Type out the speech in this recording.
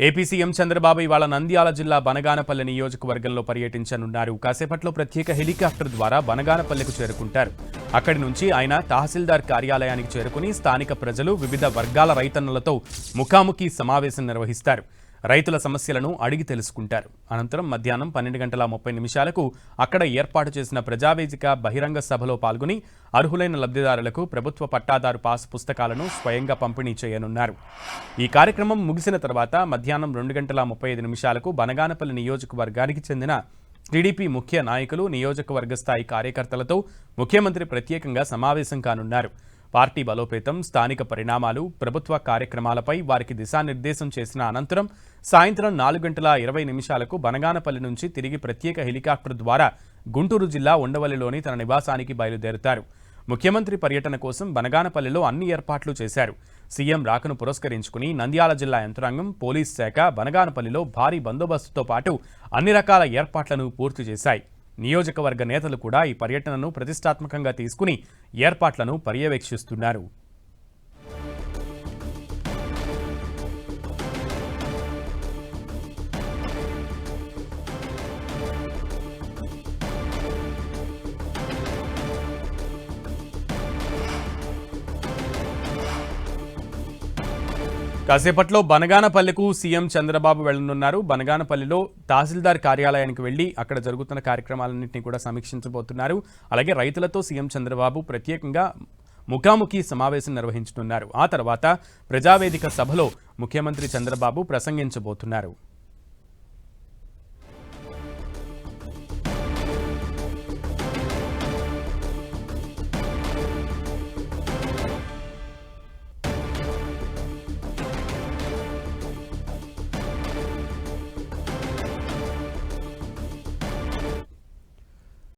AP CM Chandrababu ఇవాళ నంద్యాల జిల్లా బనగానపల్లి నియోజకవర్గంలో పర్యటించనున్నారు. కాసేపట్లో ప్రత్యేక హెలికాప్టర్ ద్వారా బనగానపల్లికి చేరుకుంటారు. అక్కడి నుంచి ఆయన తహసీల్దార్ కార్యాలయానికి చేరుకుని స్థానిక ప్రజలు, వివిధ వర్గాల రైతన్నలతో ముఖాముఖి సమావేశం నిర్వహిస్తారు. రైతుల సమస్యలను అడిగి తెలుసుకుంటారు. అనంతరం మధ్యాహ్నం 12:30 అక్కడ ఏర్పాటు చేసిన ప్రజావేదిక బహిరంగ సభలో పాల్గొని అర్హులైన లబ్ధిదారులకు ప్రభుత్వ పట్టాదారు పాస్ పుస్తకాలను స్వయంగా పంపిణీ చేయనున్నారు. ఈ కార్యక్రమం ముగిసిన తర్వాత మధ్యాహ్నం 2:35 బనగానపల్లి నియోజకవర్గానికి చెందిన టీడీపీ ముఖ్య నాయకులు, నియోజకవర్గ స్థాయి కార్యకర్తలతో ముఖ్యమంత్రి ప్రత్యేకంగా సమావేశం కానున్నారు. పార్టీ బలోపేతం, స్థానిక పరిణామాలు, ప్రభుత్వ కార్యక్రమాలపై వారికి దిశానిర్దేశం చేసిన అనంతరం సాయంత్రం 4:20 బనగానపల్లి నుంచి తిరిగి ప్రత్యేక హెలికాప్టర్ ద్వారా గుంటూరు జిల్లా ఉండవల్లిలోని తన నివాసానికి బయలుదేరుతారు. ముఖ్యమంత్రి పర్యటన కోసం బనగానపల్లిలో అన్ని ఏర్పాట్లు చేశారు. సీఎం రాకను పురస్కరించుకుని నంద్యాల జిల్లా యంత్రాంగం, పోలీస్ శాఖ బనగానపల్లిలో భారీ బందోబస్తుతో పాటు అన్ని రకాల ఏర్పాట్లను పూర్తి చేశాయి. నియోజకవర్గ నేతలు కూడా ఈ పర్యటనను ప్రతిష్టాత్మకంగా తీసుకుని ఏర్పాట్లను పర్యవేక్షిస్తున్నారు. కాసేపట్లో బనగానపల్లికు సీఎం చంద్రబాబు వెళ్లనున్నారు. బనగానపల్లిలో తహసీల్దార్ కార్యాలయానికి వెళ్లి అక్కడ జరుగుతున్న కార్యక్రమాలన్నింటినీ కూడా సమీక్షించబోతున్నారు. అలాగే రైతులతో సీఎం చంద్రబాబు ప్రత్యేకంగా ముఖాముఖి సమావేశం నిర్వహించనున్నారు. ఆ తర్వాత ప్రజావేదిక సభలో ముఖ్యమంత్రి చంద్రబాబు ప్రసంగించబోతున్నారు.